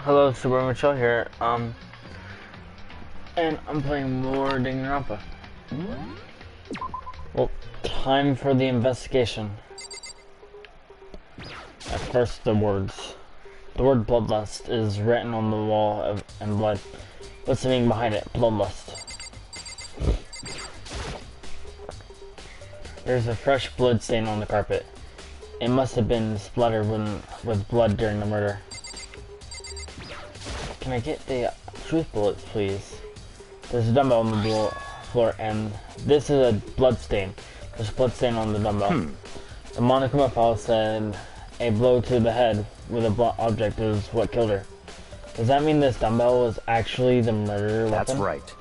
Hello, Super Mitchell here, and I'm playing more Danganronpa. Well, time for the investigation. At first, the words. The word bloodlust is written on the wall in blood. What's the meaning behind it? Bloodlust. There's a fresh blood stain on the carpet. It must have been splattered with blood during the murder. Can I get the truth bullets, please? There's a dumbbell on the floor, and this is a blood stain. There's a blood stain on the dumbbell. The Monokuma file said a blow to the head with a blunt object is what killed her. Does that mean this dumbbell was actually the murder weapon? That's right.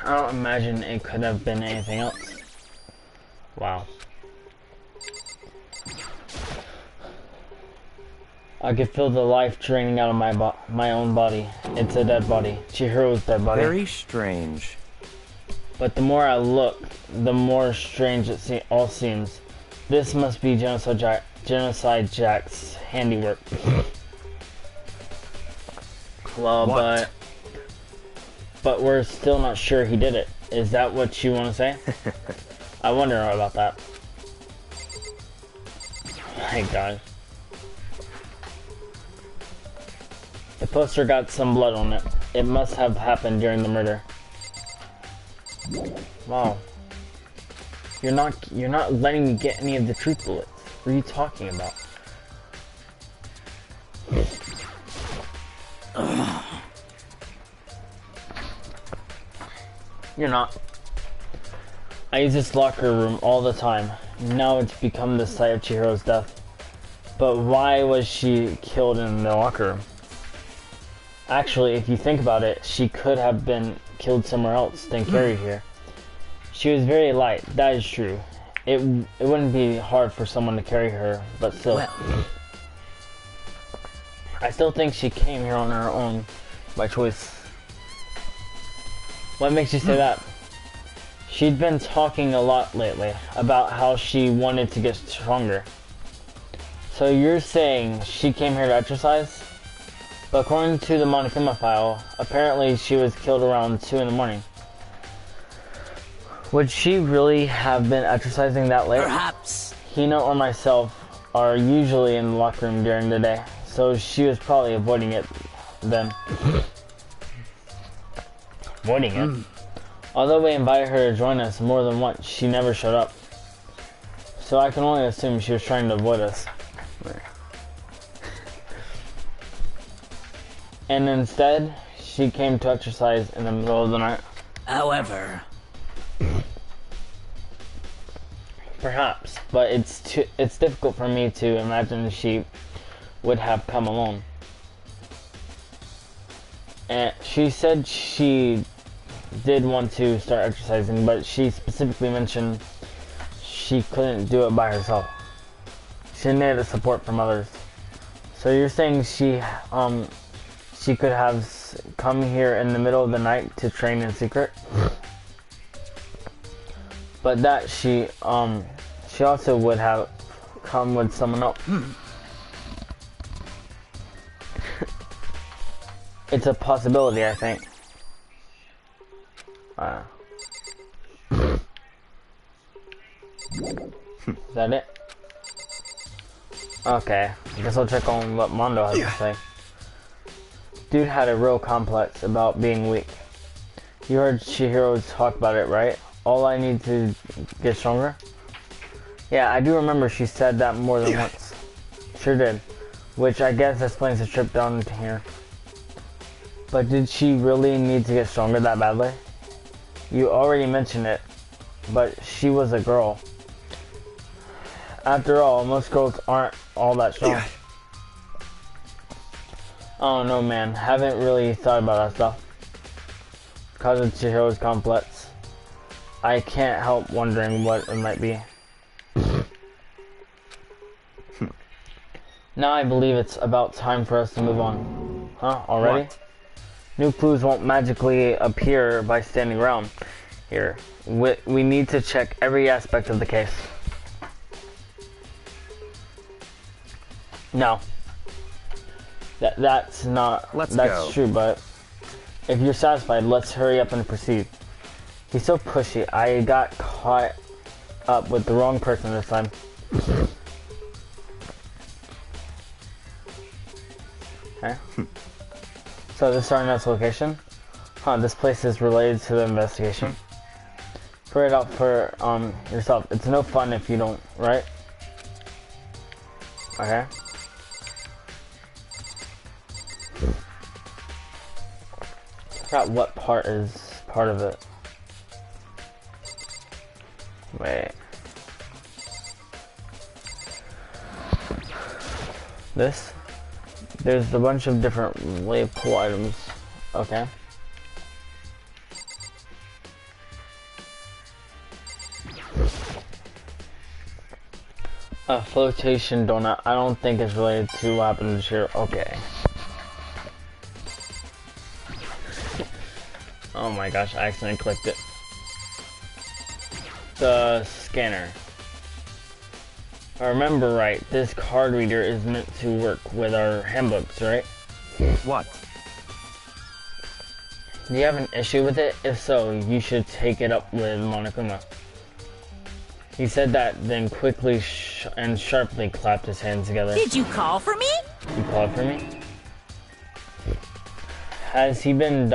I don't imagine it could have been anything else. Wow. I could feel the life draining out of my own body. It's a dead body. Chihiro's dead body. Very strange. But the more I look, the more strange it all seems. This must be Genocide Jack's handiwork. Well, what? but we're still not sure he did it. Is that what you want to say? I wonder about that. My God. The poster got some blood on it. It must have happened during the murder. Wow. You're not letting me get any of the truth bullets. What are you talking about? You're not. I use this locker room all the time. Now it's become the site of Chihiro's death. But why was she killed in the locker room? Actually, if you think about it, she could have been killed somewhere else than carried here. She was very light, that is true. It wouldn't be hard for someone to carry her, but still. Well. I still think she came here on her own, by choice. What makes you say that? She'd been talking a lot lately about how she wanted to get stronger. So you're saying she came here to exercise? But according to the Monokuma file, apparently she was killed around 2 in the morning. Would she really have been exercising that late? Perhaps. Hina or myself are usually in the locker room during the day, so she was probably avoiding it then. Avoiding it? Although we invited her to join us more than once, she never showed up. So I can only assume she was trying to avoid us. And instead, she came to exercise in the middle of the night. However, perhaps, but it's difficult for me to imagine she would have come alone. And she said she did want to start exercising, but she specifically mentioned she couldn't do it by herself. She needed support from others. So you're saying she could have come here in the middle of the night to train in secret? But that she also would have come with someone else. It's a possibility, I think. Is that it? Okay, I guess I'll check on what Mondo has to say. Dude had a real complex about being weak. You heard Chihiro talk about it, right? All I need to get stronger? Yeah, I do remember she said that more than once. Sure did. Which I guess explains the trip down to here. But did she really need to get stronger that badly? You already mentioned it, but she was a girl. After all, most girls aren't all that strong. I don't know, man. Haven't really thought about that stuff. Because of Chihiro's complex, I can't help wondering what it might be. Now I believe it's about time for us to move on. Huh? Already? What? New clues won't magically appear by standing around here. We need to check every aspect of the case. No. That's not... Let's that's go. true, but... If you're satisfied, let's hurry up and proceed. He's so pushy. I got caught up with the wrong person this time. Okay. So this is our next location. Huh, this place is related to the investigation. Figure it out for yourself. It's no fun if you don't, right? Okay. I forgot what part is part of it. Wait. This? There's a bunch of different label items. Okay. A flotation donut. I don't think it's related to what happens here. Okay. Oh my gosh, I accidentally clicked it. The scanner. If I remember right, this card reader is meant to work with our handbooks, right? What? Do you have an issue with it? If so, you should take it up with Monokuma. He said that, then quickly and sharply clapped his hands together. Did you call for me? You called for me? Has he been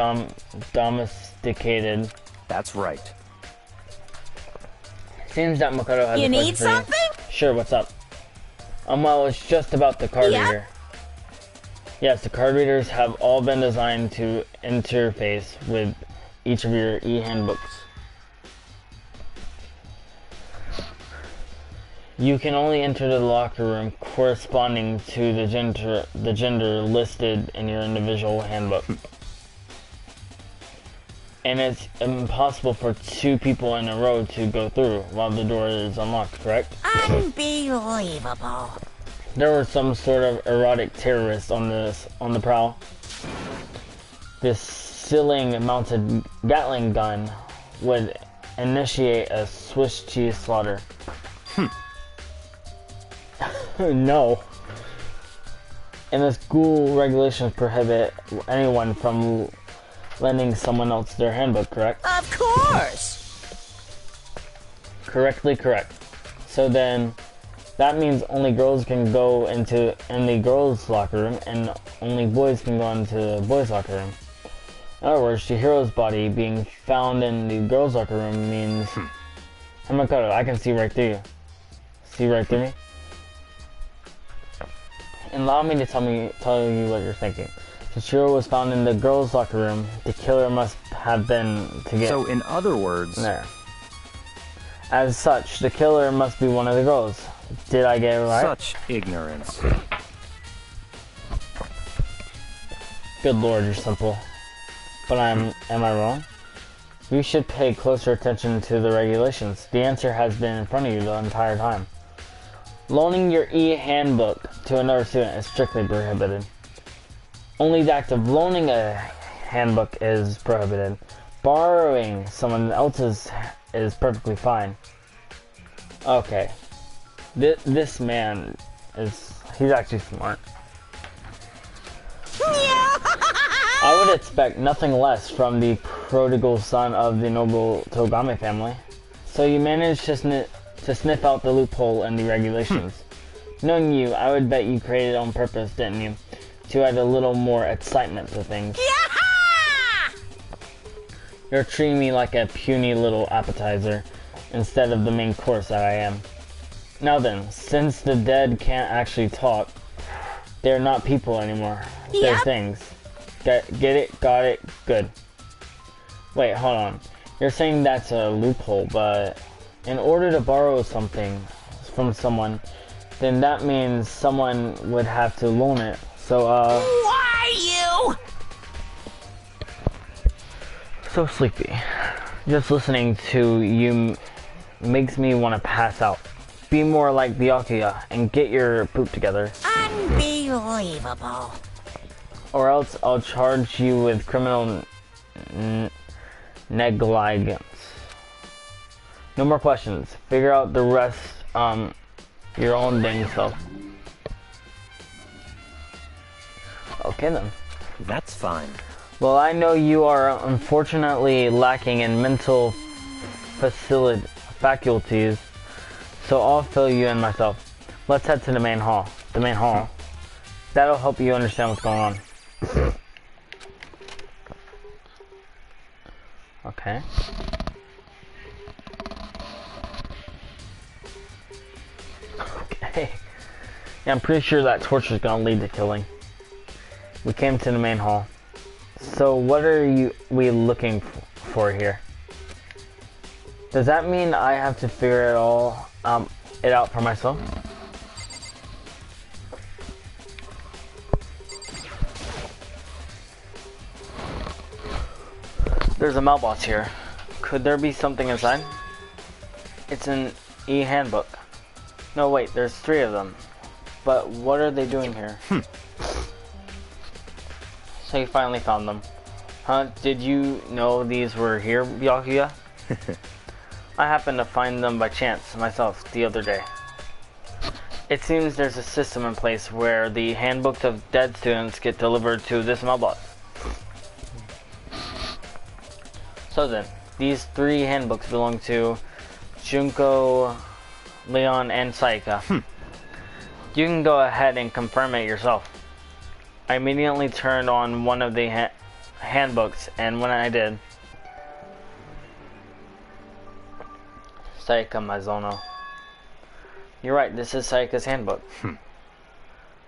domesticated? That's right. Seems that Makoto has You a question need for you. something? Sure, what's up? Well, it's just about the card Yeah? reader. Yes, the card readers have all been designed to interface with each of your e-handbooks. You can only enter the locker room corresponding to the gender listed in your individual handbook. And it's impossible for two people in a row to go through while the door is unlocked, correct? Unbelievable. There was some sort of erotic terrorist on the prowl. This ceiling-mounted Gatling gun would initiate a Swiss cheese slaughter. No. And the school regulations prohibit anyone from lending someone else their handbook, correct? Of course. Correctly correct. So then, that means only girls can go in the girls' locker room, and only boys can go into the boys' locker room. In other words, Chihiro's body being found in the girls' locker room means... Hamakoto, I can see right through you. See right through me? And allow me to tell you what you're thinking. Chihiro was found in the girls' locker room. The killer must have been to get... So, in other words... There. As such, the killer must be one of the girls. Did I get it right? Such ignorance. Good lord, you're simple. But am I wrong? You should pay closer attention to the regulations. The answer has been in front of you the entire time. Loaning your e-handbook to another student is strictly prohibited. Only the act of loaning a handbook is prohibited. Borrowing someone else's is perfectly fine. Okay. This man he's actually smart. I would expect nothing less from the prodigal son of the noble Togame family. So you managed to sniff out the loophole in the regulations. Knowing you, I would bet you created it on purpose, didn't you? To add a little more excitement to things. You're treating me like a puny little appetizer instead of the main course that I am. Now then, since the dead can't actually talk, they're not people anymore. They're things. Get it? Got it? Good. Wait, hold on. You're saying that's a loophole, but in order to borrow something from someone, then that means someone would have to loan it. So, Why you? So sleepy. Just listening to you makes me want to pass out. Be more like Byakuya and get your poop together. Unbelievable. Or else I'll charge you with criminal negligence. No more questions. Figure out the rest your own dang self. Okay then. That's fine. Well, I know you are unfortunately lacking in mental faculties, so I'll fill you in myself. Let's head to the main hall. The main hall. That'll help you understand what's going on. Okay. Okay. Yeah, I'm pretty sure that torture is gonna lead to killing. We came to the main hall. So what are we looking for here? Does that mean I have to figure it out for myself? There's a mailbox here. Could there be something inside? It's an e-handbook. No, wait, there's 3 of them. But what are they doing here? So you finally found them. Huh? Did you know these were here, Byakuya? I happened to find them by chance, myself, the other day. It seems there's a system in place where the handbooks of dead students get delivered to this mailbox. So then, these 3 handbooks belong to Junko, Leon, and Saika. You can go ahead and confirm it yourself. I immediately turned on one of the handbooks, and when I did, Saika Mizono. You're right, this is Saika's handbook.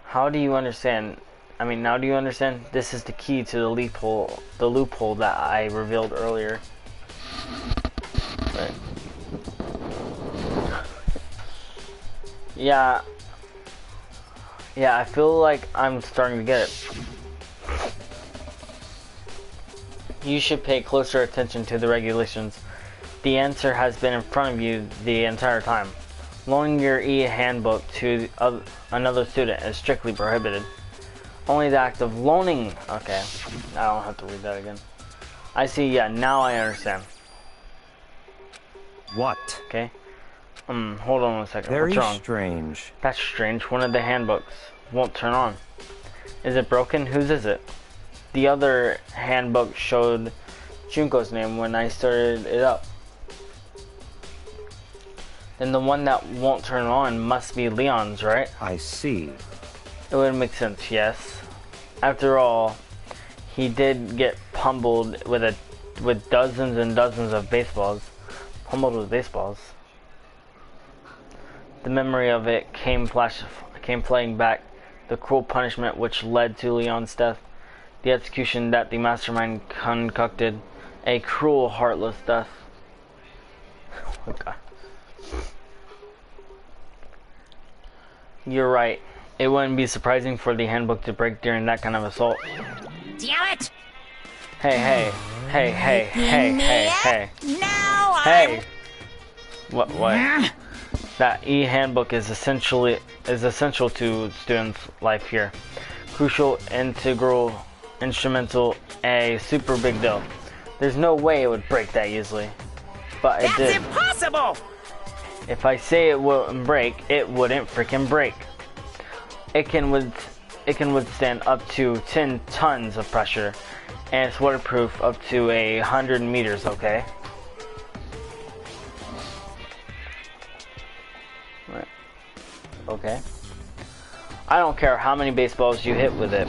How do you understand? I mean, now do you understand? This is the key to the loophole that I revealed earlier. Right. Yeah, I feel like I'm starting to get it. You should pay closer attention to the regulations. The answer has been in front of you the entire time. Loaning your e-handbook to another student is strictly prohibited. Only the act of loaning... Okay, I don't have to read that again. I see, yeah, now I understand. What? Okay. Hold on a second. Very What's wrong? strange. That's strange. One of the handbooks won't turn on. Is it broken? Whose is it? The other handbook showed Junko's name when I started it up. Then the one that won't turn on must be Leon's, right? I see. It would make sense, yes. After all, he did get pummeled with dozens and dozens of baseballs. Pummeled with baseballs. The memory of it came flooding back. The cruel punishment which led to Leon's death. The execution that the mastermind concocted. A cruel, heartless death. Oh God. You're right. It wouldn't be surprising for the handbook to break during that kind of assault. Damn it! Hey. Now Hey! What? That e-handbook is essential to students' life here. Crucial, integral, instrumental, a super big deal. There's no way it would break that easily. But it did. That's impossible! If I say it wouldn't break, it wouldn't freaking break. It can withstand up to 10 tons of pressure, and it's waterproof up to 100 meters, okay? Right. Okay. I don't care how many baseballs you hit with it.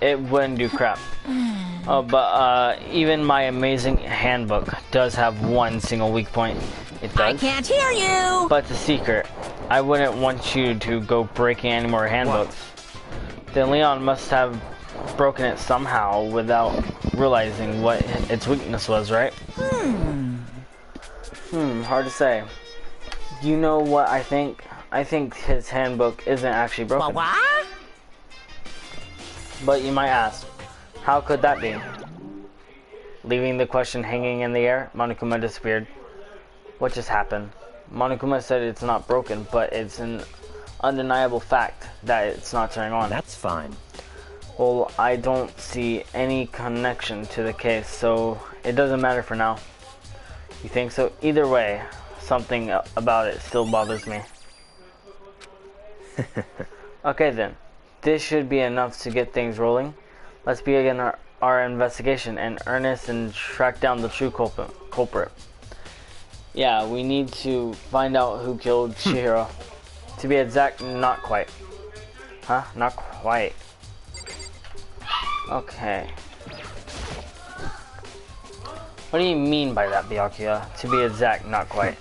It wouldn't do crap. Oh, but even my amazing handbook does have one single weak point. It does. I can't hear you! But it's a secret. I wouldn't want you to go breaking any more handbooks. Then Leon must have broken it somehow without realizing what its weakness was, right? Hard to say. You know what I think? I think his handbook isn't actually broken. What? But you might ask, how could that be? Leaving the question hanging in the air, Monokuma disappeared. What just happened? Monokuma said it's not broken, but it's an undeniable fact that it's not turning on. That's fine. Well, I don't see any connection to the case, so it doesn't matter for now. You think so? Either way, something about it still bothers me. Okay then, this should be enough to get things rolling. Let's begin our investigation in earnest and track down the true culprit. Yeah, we need to find out who killed Chihiro. To be exact, not quite. Huh? Not quite. Okay. What do you mean by that, Byakuya? To be exact, not quite.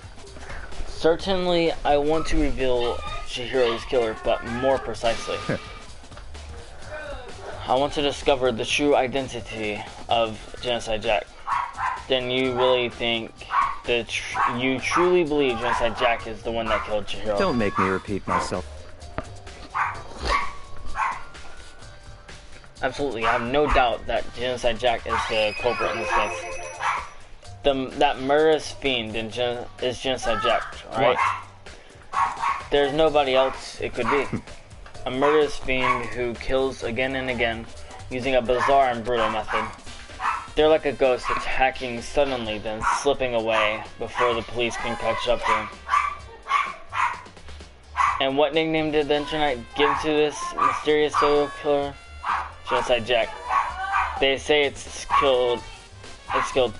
Certainly, I want to reveal Chihiro's killer, but more precisely. I want to discover the true identity of Genocide Jack. Then you really think that you truly believe Genocide Jack is the one that killed Chihiro? Don't make me repeat myself. Absolutely, I have no doubt that Genocide Jack is the culprit in this case. That murderous fiend is Genocide Jack, right? What? There's nobody else it could be. A murderous fiend who kills again and again using a bizarre and brutal method. They're like a ghost attacking suddenly, then slipping away before the police can catch up to him. And what nickname did the internet give to this mysterious serial killer? Genocide Jack. They say it's killed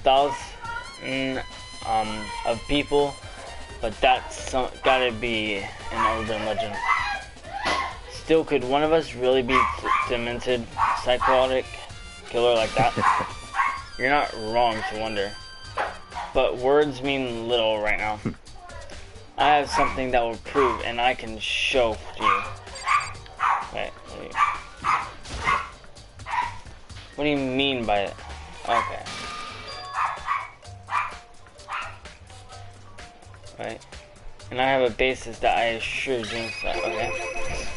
thousands of people, but that's gotta be an urban legend. Still, could one of us really be demented, psychotic killer like that? You're not wrong to wonder. But words mean little right now. I have something that will prove, and I can show you. Wait. What do you mean by it? Okay. Right. And I have a basis that I assure genocide. Okay.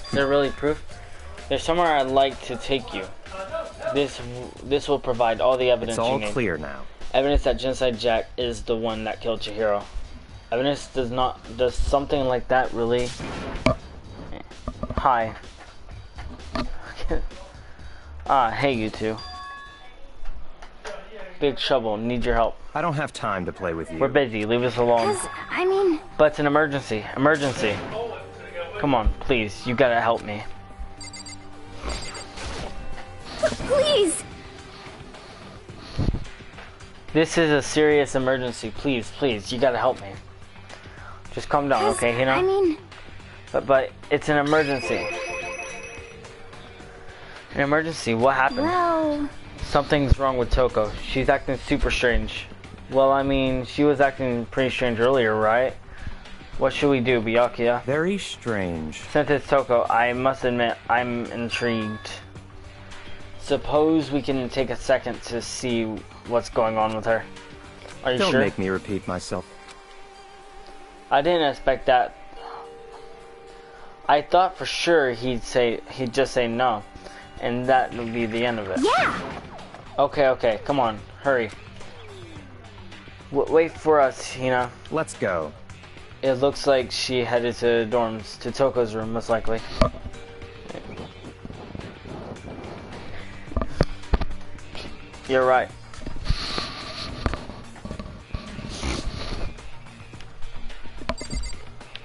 Is there really proof? There's somewhere I'd like to take you. This will provide all the evidence It's all you need. clear now. Evidence that Genocide Jack is the one that killed Chihiro. Evidence does something like that really? Hi. Hey you two. Big trouble, need your help. I don't have time to play with you. We're busy, leave us alone. But it's an emergency. Emergency. Come on, please, you gotta help me. Please! This is a serious emergency. Please, you gotta help me. Just calm down, okay, Hina? But it's an emergency. An emergency? What happened? Well... Something's wrong with Toko. She's acting super strange. Well, I mean, she was acting pretty strange earlier, right? What should we do, Byakuya? Very strange. Since it's Toko, I must admit, I'm intrigued. Suppose we can take a second to see what's going on with her. Are you Don't sure? make me repeat myself. I didn't expect that. I thought for sure he'd just say no, and that would be the end of it. Yeah! Okay, come on, hurry. Wait for us, Hina. Let's go. It looks like she headed to dorms, to Toko's room, most likely. You're right.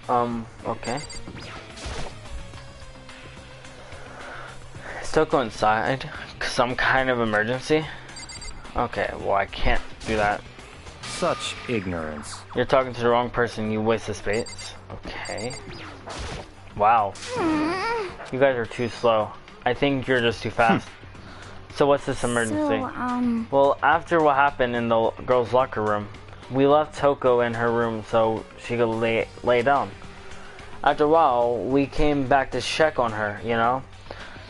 Okay. Is Toko inside? Some kind of emergency? Okay, well I can't do that. Such ignorance. You're talking to the wrong person, you waste of space. Okay. Wow. You guys are too slow. I think you're just too fast. So what's this emergency? Well, after what happened in the girls' locker room, we left Toko in her room so she could lay down. After a while, we came back to check on her, you know?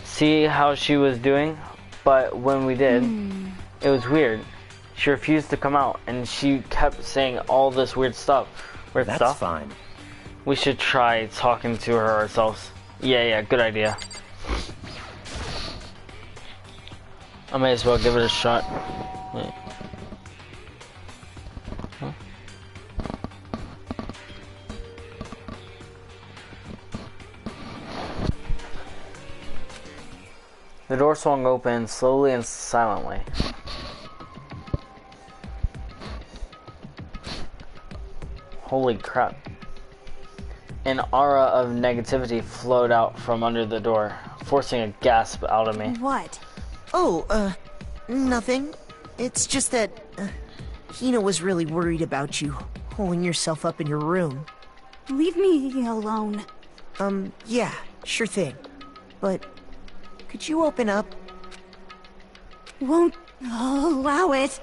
See how she was doing? But when we did, it was weird. She refused to come out, and she kept saying all this weird stuff. That's fine. We should try talking to her ourselves. Yeah, good idea. I may as well give it a shot. Wait. Huh? The door swung open slowly and silently. Holy crap. An aura of negativity flowed out from under the door, forcing a gasp out of me. What? Oh, nothing. It's just that, Hina was really worried about you, holding yourself up in your room. Leave me alone. Yeah, sure thing. But, could you open up? Won't allow it.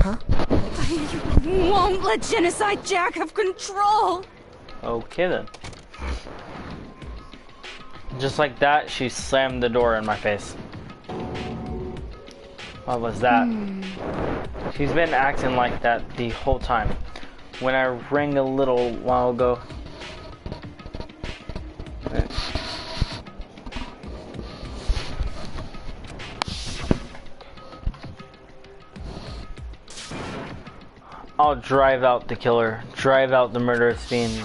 Huh? I won't let Genocide Jack have control. Okay then. Just like that, she slammed the door in my face. What was that? She's been acting like that the whole time. When I rang a little while ago. I'll drive out the killer, drive out the murderous fiend.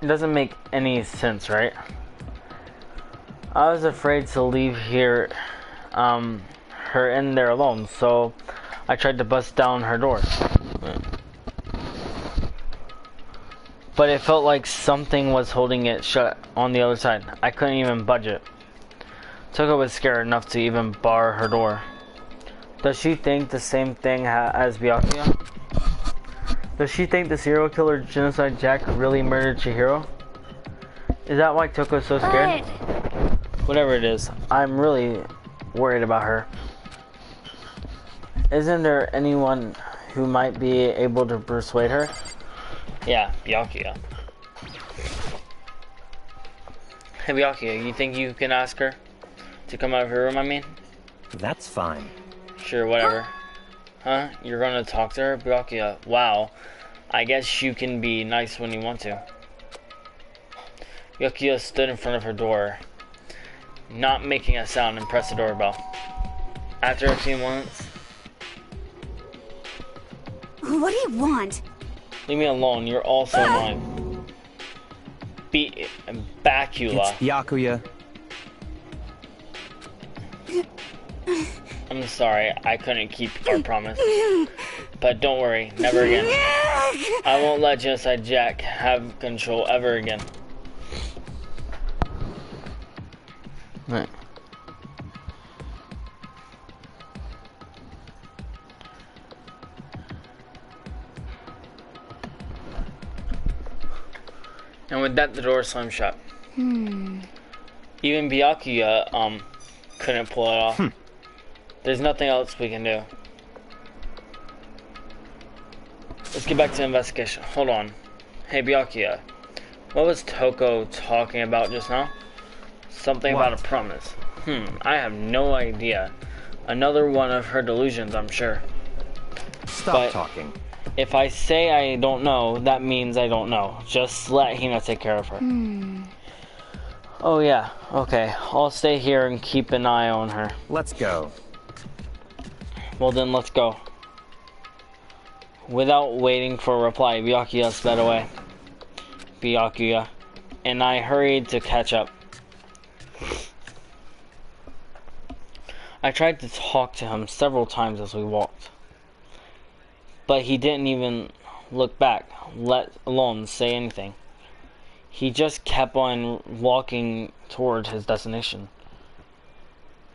It doesn't make any sense, right? I was afraid to leave her in there alone, so I tried to bust down her door. But it felt like something was holding it shut on the other side. I couldn't even budge it. Tuka was scared enough to even bar her door. Does she think the same thing as Byakuya? Does she think the serial killer Genocide Jack really murdered Chihiro? Is that why Tuka's so scared? Whatever it is, I'm really worried about her. Isn't there anyone who might be able to persuade her? Yeah, Byakuya. Hey Byakuya, you think you can ask her to come out of her room, I mean? That's fine. Sure, whatever. Huh? You're gonna talk to her? Byakuya, wow. I guess you can be nice when you want to. Byakuya stood in front of her door, not making a sound, and pressed the doorbell. After a few moments... What do you want? Leave me alone, you're also annoying. Bacula. It's Byakuya. I'm sorry, I couldn't keep our promise. But don't worry, never again. I won't let Genocide Jack have control ever again. Right. And with that, the door slammed shut. Even Byakuya, couldn't pull it off. There's nothing else we can do. Let's get back to the investigation. Hold on. Hey, Byakuya. What was Toko talking about just now? Something about a promise. I have no idea. Another one of her delusions, I'm sure. Stop talking. If I say I don't know, that means I don't know. Just let Hina take care of her. Oh yeah, okay. I'll stay here and keep an eye on her. Let's go. Well then, let's go. Without waiting for a reply, Byakuya sped away. Byakuya. And I hurried to catch up. I tried to talk to him several times as we walked. But he didn't even look back, let alone say anything. He just kept on walking toward his destination.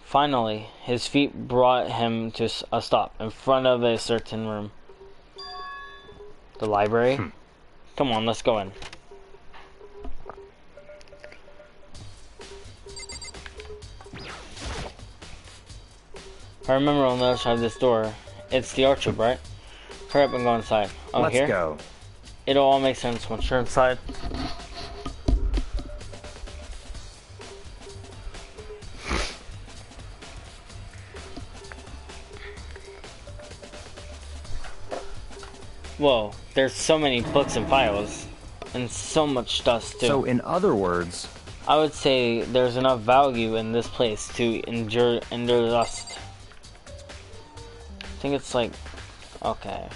Finally, his feet brought him to a stop in front of a certain room. The library? Come on, let's go in. I remember on the other side of this door. It's the archway, right? Hurry up and go inside. Oh, Let's here? go. It'll all make sense once you're inside. Whoa, there's so many books and files. And so much dust, too. So, in other words... I would say there's enough value in this place to endure dust. I think it's like... Okay.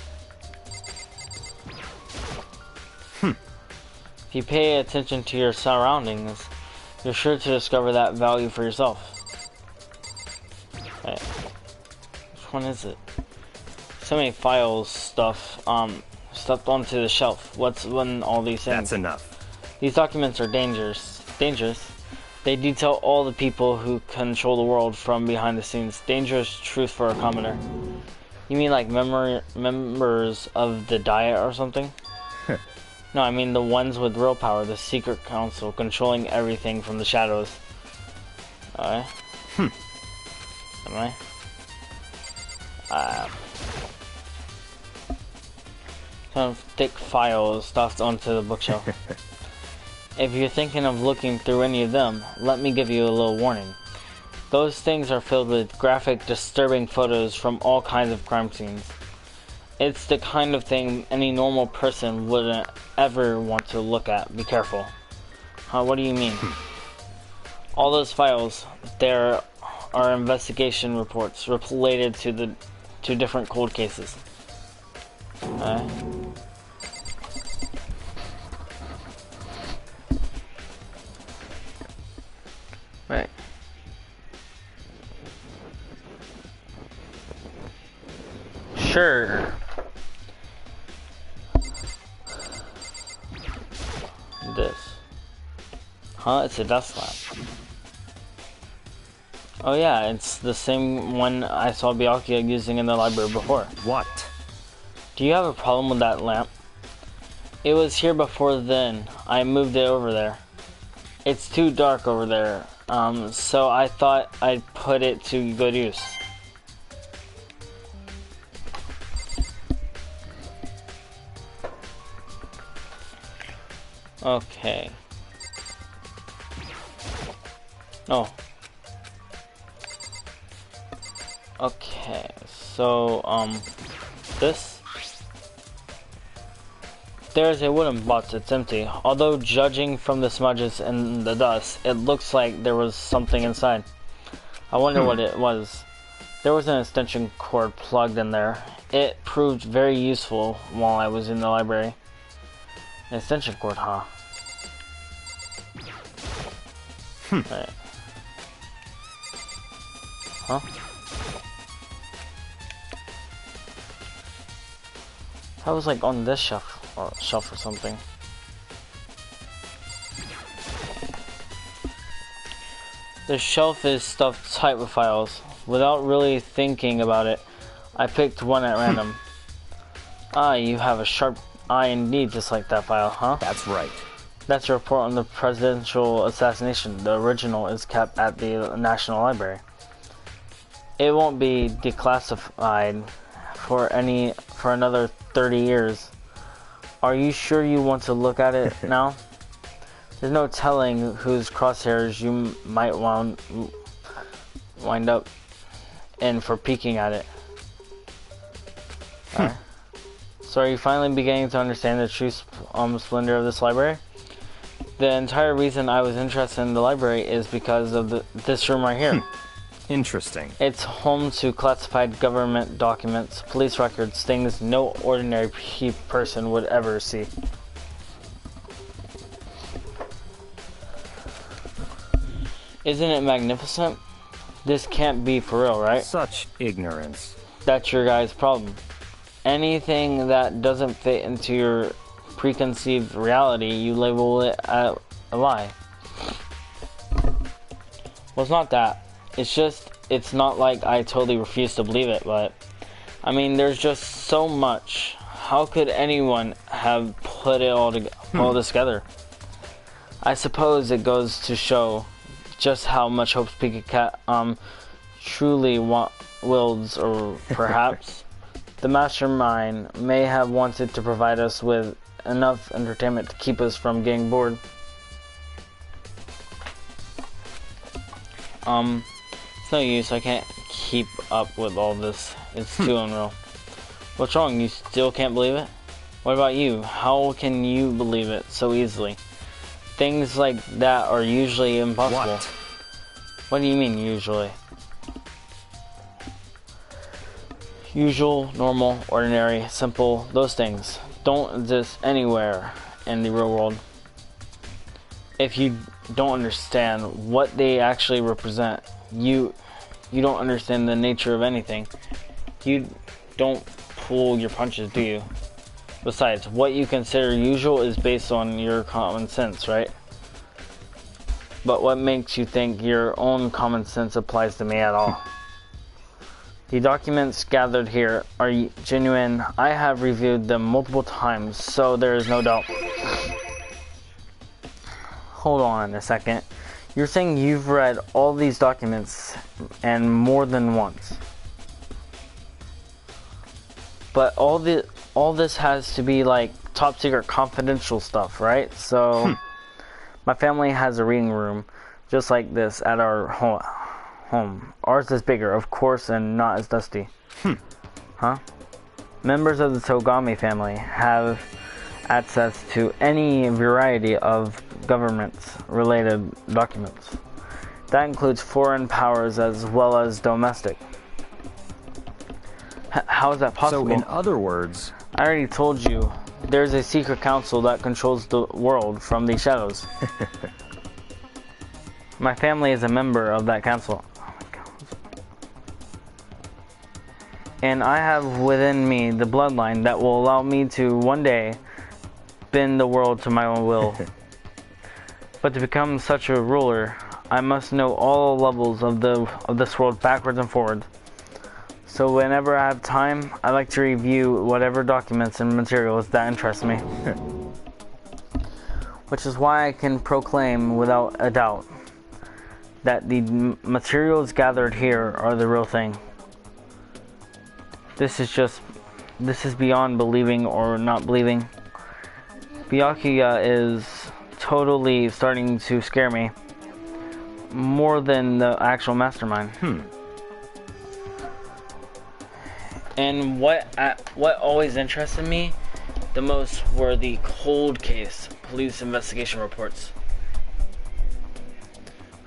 If you pay attention to your surroundings, you're sure to discover that value for yourself. Right. one is it? So many files, stuffed onto the shelf. What's in all these things? That's enough. These documents are dangerous. They detail all the people who control the world from behind the scenes. Dangerous truth for a commoner. You mean like members of the Diet or something? No, I mean the ones with real power, the secret council, controlling everything from the shadows. Alright. Am I? Some thick files stuffed onto the bookshelf. If you're thinking of looking through any of them, let me give you a little warning. Those things are filled with graphic, disturbing photos from all kinds of crime scenes. It's the kind of thing any normal person wouldn't ever want to look at. Be careful. What do you mean? All those files, there are investigation reports related to different cold cases. Right. Sure. This. Huh? It's a dust lamp. Oh yeah, it's the same one I saw Byakuya using in the library before. What? Do you have a problem with that lamp? It was here before then. I moved it over there. It's too dark over there, so I thought I'd put it to good use. Okay. Oh. Okay, so, this? There's a wooden box, it's empty. Although judging from the smudges and the dust, it looks like there was something inside. I wonder what it was. There was an extension cord plugged in there. It proved very useful while I was in the library. An extension cord, huh? Right. Huh? That was like on this shelf or something. The shelf is stuffed tight with files. Without really thinking about it, I picked one at random. Ah, you have a sharp eye indeed, just like that file, huh? That's right. That's a report on the presidential assassination. The original is kept at the National Library. It won't be declassified for another 30 years. Are you sure you want to look at it now? There's no telling whose crosshairs you might wind up in for peeking at it. Alright. So are you finally beginning to understand the true splendor of this library? The entire reason I was interested in the library is because of this room right here. Interesting. It's home to classified government documents, police records, things no ordinary person would ever see. Isn't it magnificent? This can't be for real, right? Such ignorance. That's your guys' problem. Anything that doesn't fit into your preconceived reality, you label it a lie. Well, it's not that. It's just, it's not like I totally refuse to believe it, but I mean, there's just so much. How could anyone have put it all together? I suppose it goes to show just how much Hope's Peak Cat truly wields, or perhaps the mastermind may have wanted to provide us with enough entertainment to keep us from getting bored. It's no use, I can't keep up with all this. It's too unreal. What's wrong? You still can't believe it? What about you? How can you believe it so easily? Things like that are usually impossible. What do you mean, usually? Usual, normal, ordinary, simple, those things don't exist anywhere in the real world. If you don't understand what they actually represent, you don't understand the nature of anything. You don't pull your punches, do you? Besides, what you consider usual is based on your common sense, right? But what makes you think your own common sense applies to me at all? The documents gathered here are genuine. I have reviewed them multiple times, so there is no doubt. Hold on a second. You're saying you've read all these documents and more than once. But all this has to be like top secret confidential stuff, right? So my family has a reading room just like this at our home. Ours is bigger, of course, and not as dusty. Huh? Members of the Togami family have access to any variety of government-related documents. That includes foreign powers as well as domestic. How is that possible? So, in other words... I already told you, there's a secret council that controls the world from the shadows. My family is a member of that council. And I have within me the bloodline that will allow me to one day bend the world to my own will. But to become such a ruler, I must know all levels of this world backwards and forwards. So whenever I have time, I like to review whatever documents and materials that interest me. Which is why I can proclaim without a doubt that the materials gathered here are the real thing. This is beyond believing or not believing. Byakuya is totally starting to scare me. More than the actual mastermind. And what always interested me the most were the cold case police investigation reports.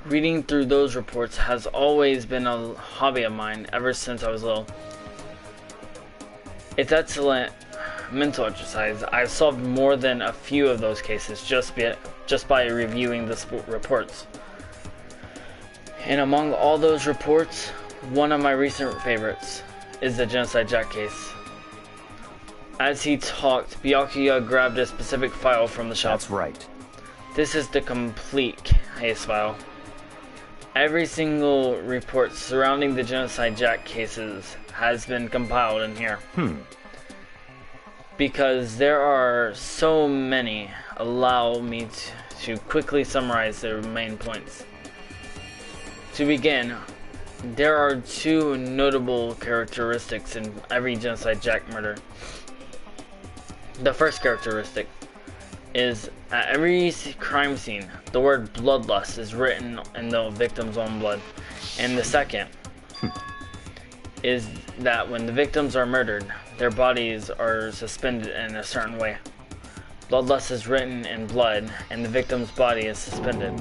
Reading through those reports has always been a hobby of mine ever since I was little. It's excellent mental exercise. I've solved more than a few of those cases just by reviewing the reports. And among all those reports, one of my recent favorites is the Genocide Jack case. As he talked, Byakuya grabbed a specific file from the shop. That's right. This is the complete case file. Every single report surrounding the Genocide Jack cases has been compiled in here. Because there are so many, allow me to quickly summarize the main points. To begin, there are two notable characteristics in every Genocide Jack murder. The first characteristic is at every crime scene, the word bloodlust is written in the victim's own blood. And the second is that when the victims are murdered, their bodies are suspended in a certain way. Bloodlust is written in blood, and the victim's body is suspended.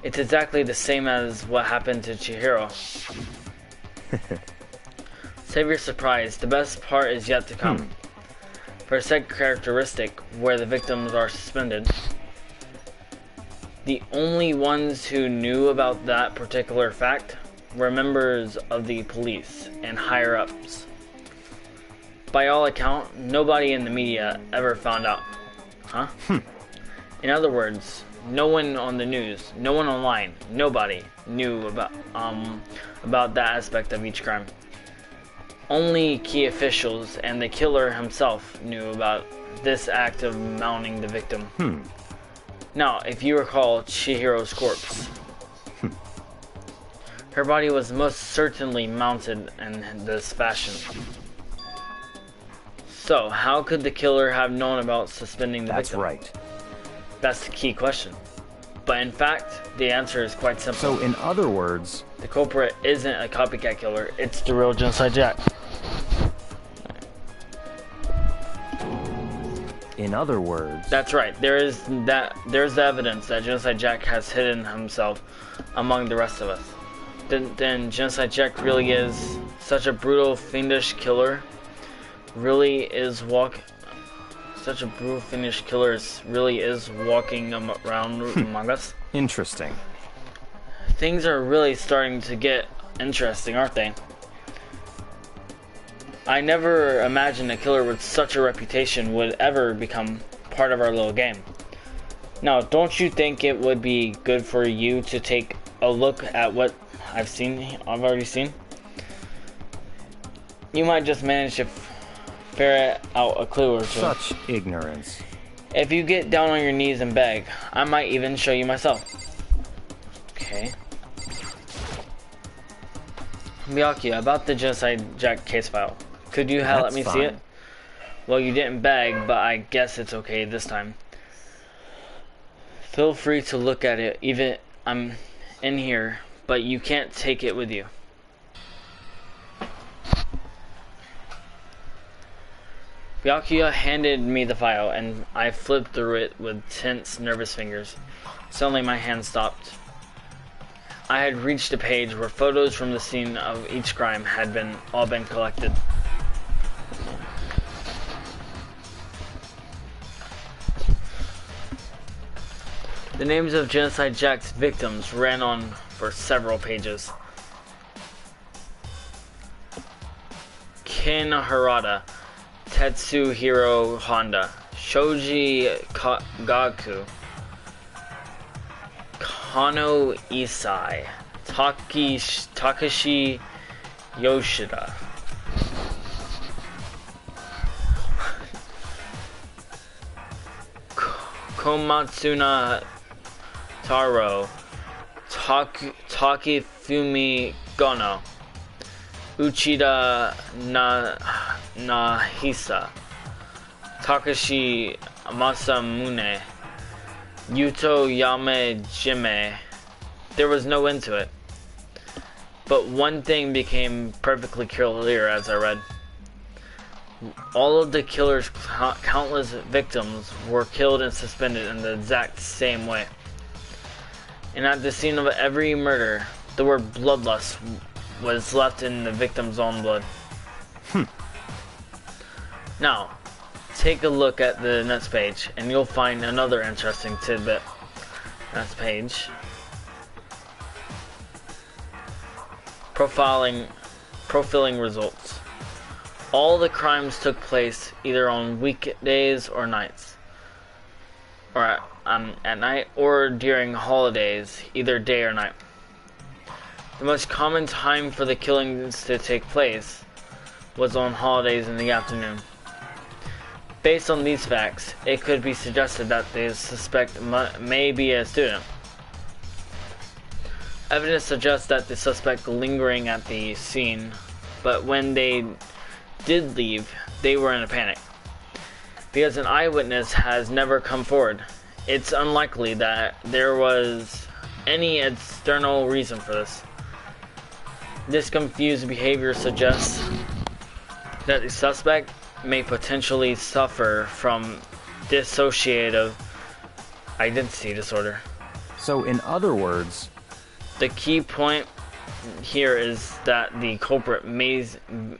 It's exactly the same as what happened to Chihiro. Save your surprise, the best part is yet to come. For a second characteristic, where the victims are suspended, the only ones who knew about that particular fact were members of the police and higher-ups. By all account, nobody in the media ever found out. In other words, no one on the news, no one online, nobody knew about that aspect of each crime. Only key officials and the killer himself knew about this act of mounting the victim. Now, if you recall Chihiro's corpse, her body was most certainly mounted in this fashion. So, how could the killer have known about suspending the victim? That's right. That's the key question. But in fact, the answer is quite simple. So, in other words... The culprit isn't a copycat killer, it's the real Genocide Jack. In other words... That's right, there's the evidence that Genocide Jack has hidden himself among the rest of us. Then Genocide Jack really is such a brutal, fiendish killer. Really is walking around among us. Interesting. Things are really starting to get interesting, aren't they? I never imagined a killer with such a reputation would ever become part of our little game. Now, don't you think it would be good for you to take a look at what I've already seen? You might just manage to ferret out a clue or two. Such ignorance. If you get down on your knees and beg, I might even show you myself. Okay. Byakuya, about the Genocide Jack case file. Could you let me see it? Well, you didn't beg, but I guess it's okay this time. Feel free to look at it, even I'm in here, but you can't take it with you. Byakuya handed me the file, and I flipped through it with tense, nervous fingers. Suddenly my hand stopped. I had reached a page where photos from the scene of each crime had all been collected. The names of Genocide Jack's victims ran on for several pages. Ken Harada, Tetsuhiro Honda, Shoji Gaku, Kano Isai, Takashi Yoshida, Komatsuna Taro, Takifumi Gono, Uchida Nahisa, Takashi Masamune, Yuto Yamejime. There was no end to it. But one thing became perfectly clear as I read. All of the killer's countless victims were killed and suspended in the exact same way. And at the scene of every murder, the word bloodlust was left in the victim's own blood. Now, take a look at the next page, and you'll find another interesting tidbit. Next page. Profiling results. All the crimes took place either on weekdays or nights, or at night, or during holidays, either day or night. The most common time for the killings to take place was on holidays in the afternoon. Based on these facts, it could be suggested that the suspect may be a student. Evidence suggests that the suspect lingering at the scene, but when they did leave, they were in a panic. Because an eyewitness has never come forward, it's unlikely that there was any external reason for this. This confused behavior suggests that the suspect may potentially suffer from dissociative identity disorder. So, in other words, the key point here is that the culprit may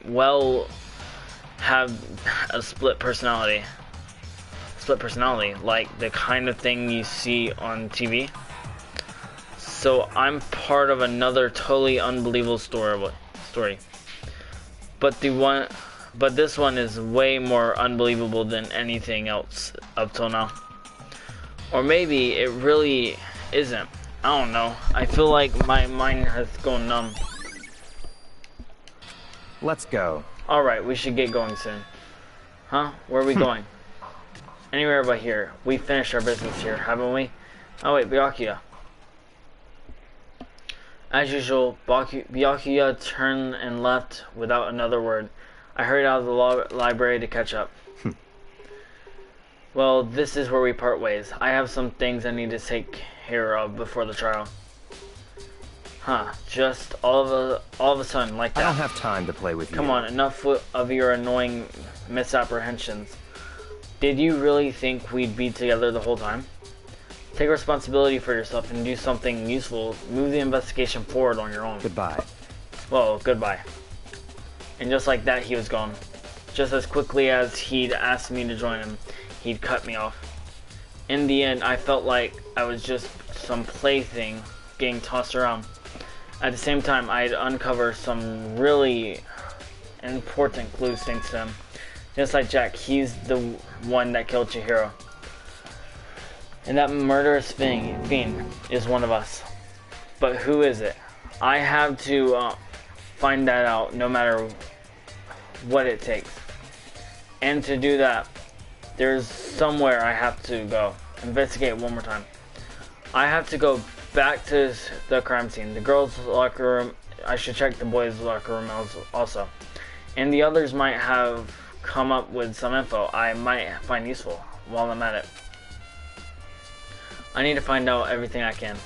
well have a split personality, like the kind of thing you see on TV. So I'm part of another totally unbelievable story. But this one is way more unbelievable than anything else up till now. Or maybe it really isn't. I don't know. I feel like my mind has gone numb. let's go. Alright, we should get going soon. Huh? Where are we going? Anywhere but here. We finished our business here, haven't we? Oh wait, Byakuya. As usual, Byakuya turned and left without another word. I hurried out of the library to catch up. Well, this is where we part ways. I have some things I need to take care of before the trial. Huh, just all of a sudden, like that. I don't have time to play with you. Come on, enough of your annoying misapprehensions. Did you really think we'd be together the whole time? Take responsibility for yourself and do something useful. Move the investigation forward on your own. Goodbye. Well, goodbye. And just like that, he was gone. Just as quickly as he'd asked me to join him, he'd cut me off. In the end, I felt like I was just some plaything getting tossed around. At the same time, I'd uncovered some really important clues thanks to him. Just like Jack, he's the one that killed Chihiro. And that murderous fiend is one of us. But who is it? I have to find that out no matter what it takes. And to do that, there's somewhere I have to go. Investigate one more time. I have to go back to the crime scene. The girls' locker room. I should check the boys' locker room also. And the others might have come up with some info I might find useful while I'm at it. I need to find out everything I can.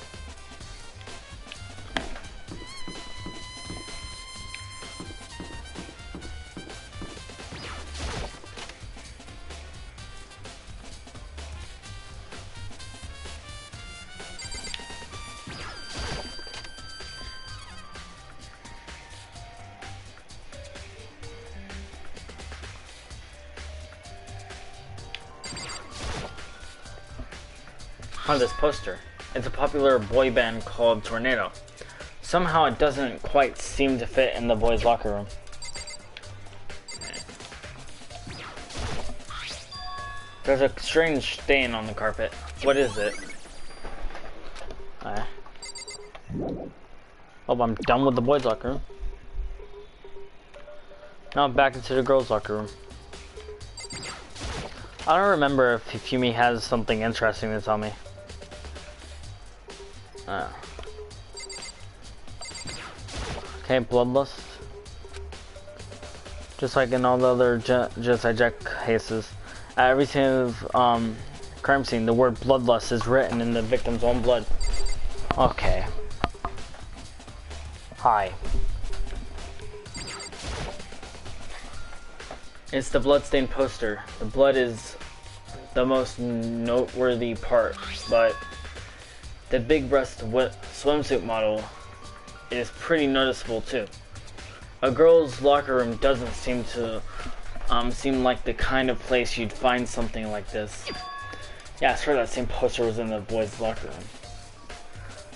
On this poster. It's a popular boy band called Tornado. Somehow it doesn't quite seem to fit in the boys' locker room. There's a strange stain on the carpet. What is it? Oh, I'm done with the boys' locker room. Now I'm back into the girls' locker room. I don't remember if Hifumi has something interesting to tell me. Okay, bloodlust. Just like in all the other genocide Jack cases, at every single crime scene, the word bloodlust is written in the victim's own blood. Okay. Hi. It's the bloodstained poster. The blood is the most noteworthy part, but the big breast swimsuit model is pretty noticeable too. A girl's locker room doesn't seem to seem like the kind of place you'd find something like this. Yeah, I swear that same poster was in the boys' locker room.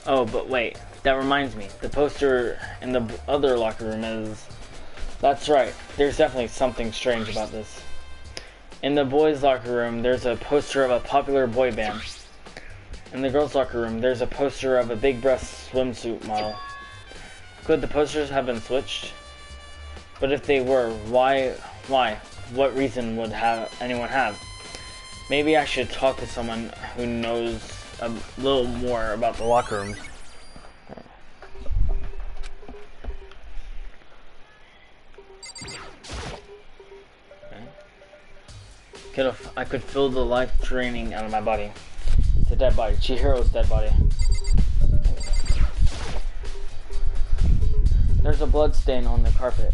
Oh, but wait, that reminds me. The poster in the other locker room is... That's right, there's definitely something strange about this. In the boys' locker room, there's a poster of a popular boy band. In the girls' locker room, there's a poster of a big breast swimsuit model. Could the posters have been switched? But if they were, why? What reason would anyone have? Maybe I should talk to someone who knows a little more about the locker rooms. I could feel the life draining out of my body. It's a dead body. Chihiro's dead body. There's a blood stain on the carpet.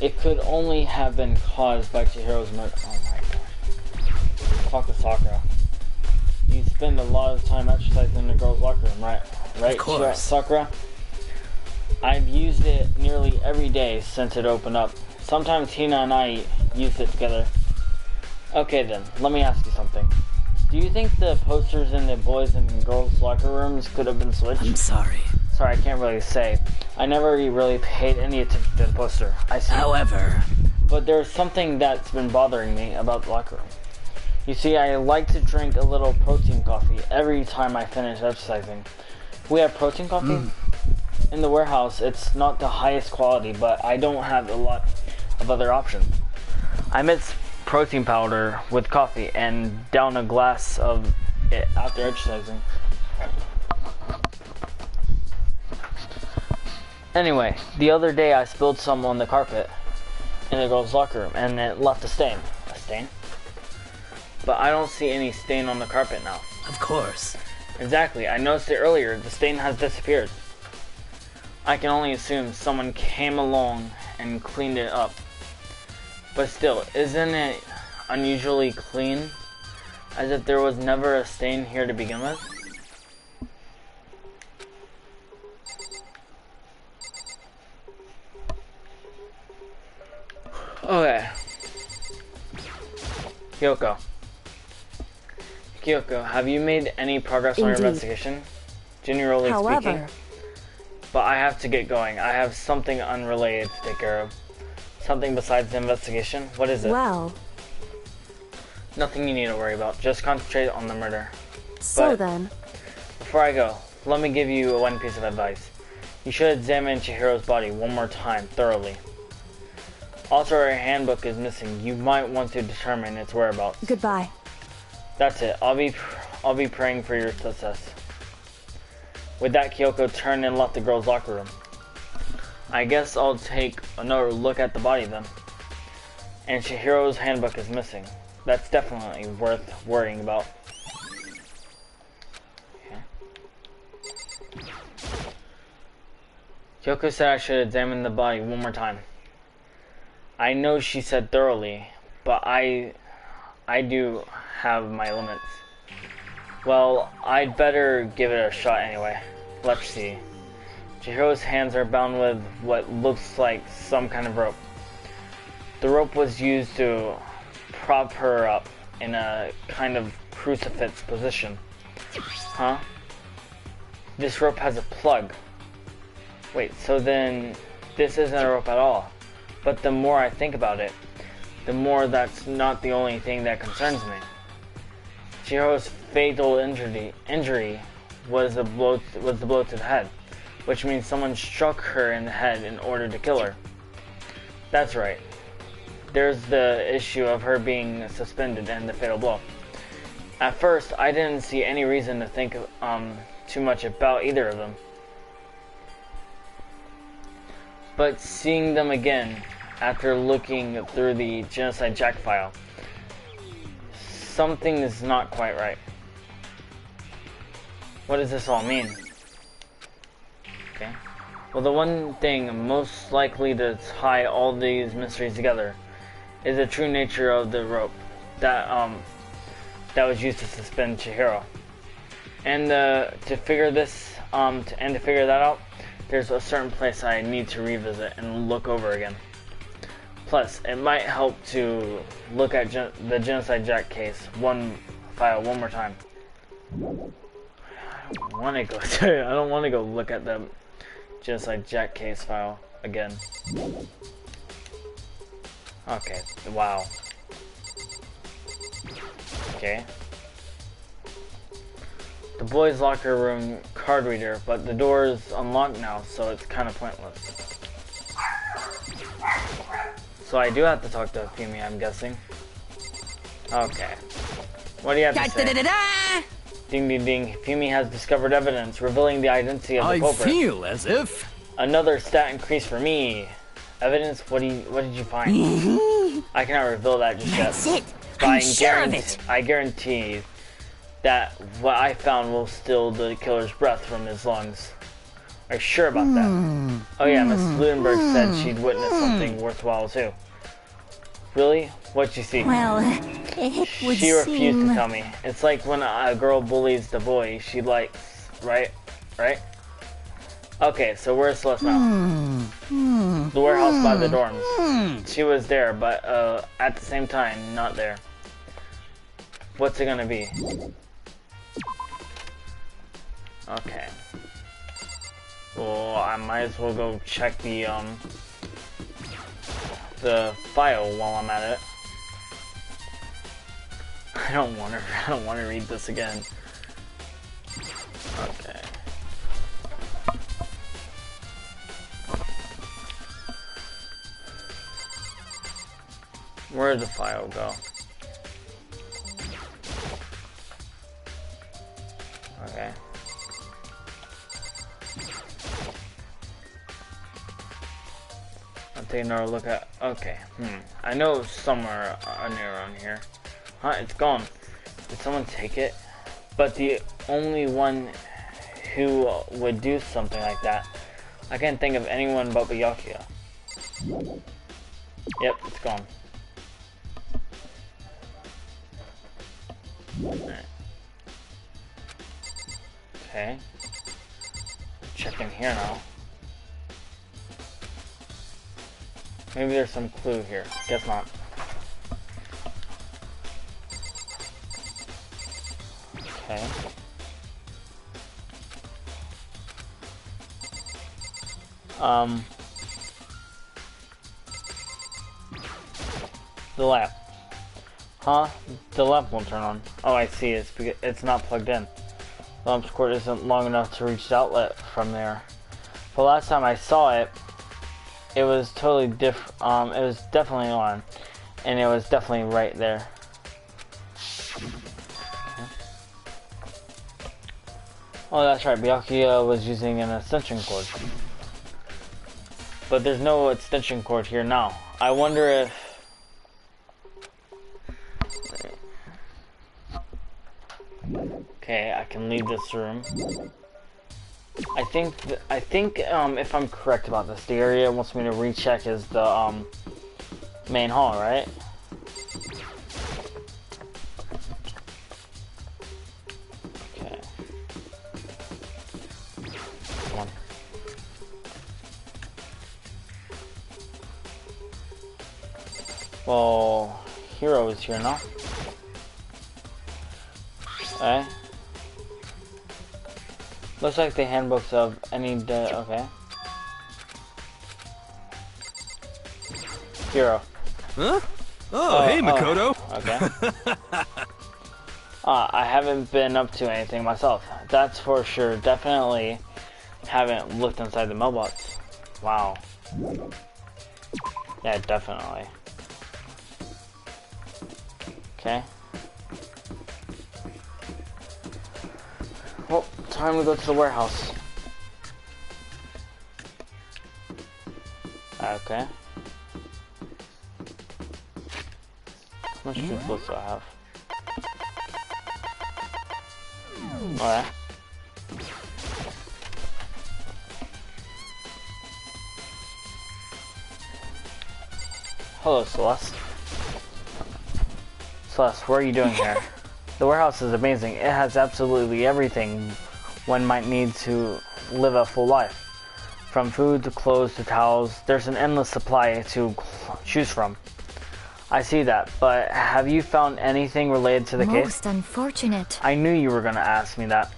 It could only have been caused by Chihiro's murder. Oh my gosh. Talk to Sakura. You spend a lot of time exercising in the girls' locker room, right? Right, of course. Sakura? I've used it nearly every day since it opened up. Sometimes Hina and I use it together. Okay then, let me ask you something. Do you think the posters in the boys' and girls' locker rooms could have been switched? I'm sorry. Sorry, I can't really say. I never really paid any attention to the poster. I see. However... But there's something that's been bothering me about the locker room. You see, I like to drink a little protein coffee every time I finish exercising. We have protein coffee? In the warehouse, it's not the highest quality, but I don't have a lot of other options. I mix protein powder with coffee and down a glass of it after exercising. Anyway, the other day I spilled some on the carpet in the girls' locker room and it left a stain. A stain? But I don't see any stain on the carpet now. Of course. Exactly, I noticed it earlier. The stain has disappeared. I can only assume someone came along and cleaned it up. But still, isn't it unusually clean? As if there was never a stain here to begin with? Okay. Kyoko, have you made any progress on your investigation? Generally speaking. However, But I have to get going. I have something unrelated to take care of. Something besides the investigation? What is it? Well, Nothing you need to worry about. Just concentrate on the murder. so But- then. Before I go, let me give you one piece of advice. You should examine Chihiro's body one more time, thoroughly. Also, her handbook is missing. You might want to determine its whereabouts. Goodbye. That's it. I'll be praying for your success. With that, Kyoko turned and left the girls' locker room. I guess I'll take another look at the body then. And Chihiro's handbook is missing. That's definitely worth worrying about. Okay. Kyoko said I should examine the body one more time. I know she said thoroughly, but I do have my limits. Well, I'd better give it a shot anyway. Let's see. Chihiro's hands are bound with what looks like some kind of rope. The rope was used to prop her up in a kind of crucifix position. Huh? This rope has a plug. Wait, so then this isn't a rope at all. But the more I think about it, the more that's not the only thing that concerns me. Chihiro's fatal injury was the blow to the head, which means someone struck her in the head in order to kill her. That's right. There's the issue of her being suspended and the fatal blow. At first, I didn't see any reason to think too much about either of them. But seeing them again, after looking through the Genocide Jack file, something is not quite right. What does this all mean? Okay. Well, the one thing most likely to tie all these mysteries together is the true nature of the rope that was used to suspend Chihiro. And to figure that out, there's a certain place I need to revisit and look over again. Plus, it might help to look at the Genocide Jack case file one more time. I don't want to go look at the Genocide Jack case file again. Okay, wow. Okay. The boys' locker room card reader, but the door is unlocked now, so it's kind of pointless. So I do have to talk to Fumi, I'm guessing. Okay. What do you have to say? Ding ding ding. Fumi has discovered evidence revealing the identity of the culprit. I feel as if... Another stat increase for me. Evidence? What did you find? I cannot reveal that just yet. That's it. But I'm sure of it. I guarantee that what I found will steal the killer's breath from his lungs. Are you sure about that? Oh yeah, Miss Ludenberg said she'd witnessed something worthwhile too. Really? What'd you see? Well, it would She refused seem... to tell me. It's like when a girl bullies the boy she likes, right? Right? Okay, so where's Celeste now? The warehouse by the dorms. She was there, but at the same time, not there. What's it gonna be? Okay. Well, I might as well go check the file while I'm at it. I don't want to read this again. Okay. Where did the file go? Okay. I'll take another look at. Okay. I know it's somewhere near around here. Huh? It's gone. Did someone take it? But the only one who would do something like that, I can't think of anyone but Byakuya. Yep, it's gone. Alright. Okay. Check in here now. Maybe there's some clue here. Guess not. Okay. The lamp. Huh? The lamp won't turn on. Oh, I see. It's because it's not plugged in. The lamp's cord isn't long enough to reach the outlet from there. But last time I saw it, it was totally it was definitely on, and it was definitely right there. Oh, that's right. Byakuya was using an extension cord. But there's no extension cord here now. I wonder if... Okay, I can leave this room. I think if I'm correct about this, the area it wants me to recheck is the main hall, right? Okay. Come on. Well, Hero is here now. Okay. Looks like the handbooks of any okay. Hero. Huh? Oh, hey, Makoto. Okay. I haven't been up to anything myself. That's for sure. Definitely haven't looked inside the mailbox. Wow. Yeah, definitely. Okay. Well, time to go to the warehouse. Okay. How much food books do I have? Alright. Hello, Celeste. Celeste, what are you doing here? The warehouse is amazing. It has absolutely everything one might need to live a full life. From food to clothes to towels, there's an endless supply to choose from. I see that, but have you found anything related to the case? Most unfortunate. I knew you were going to ask me that.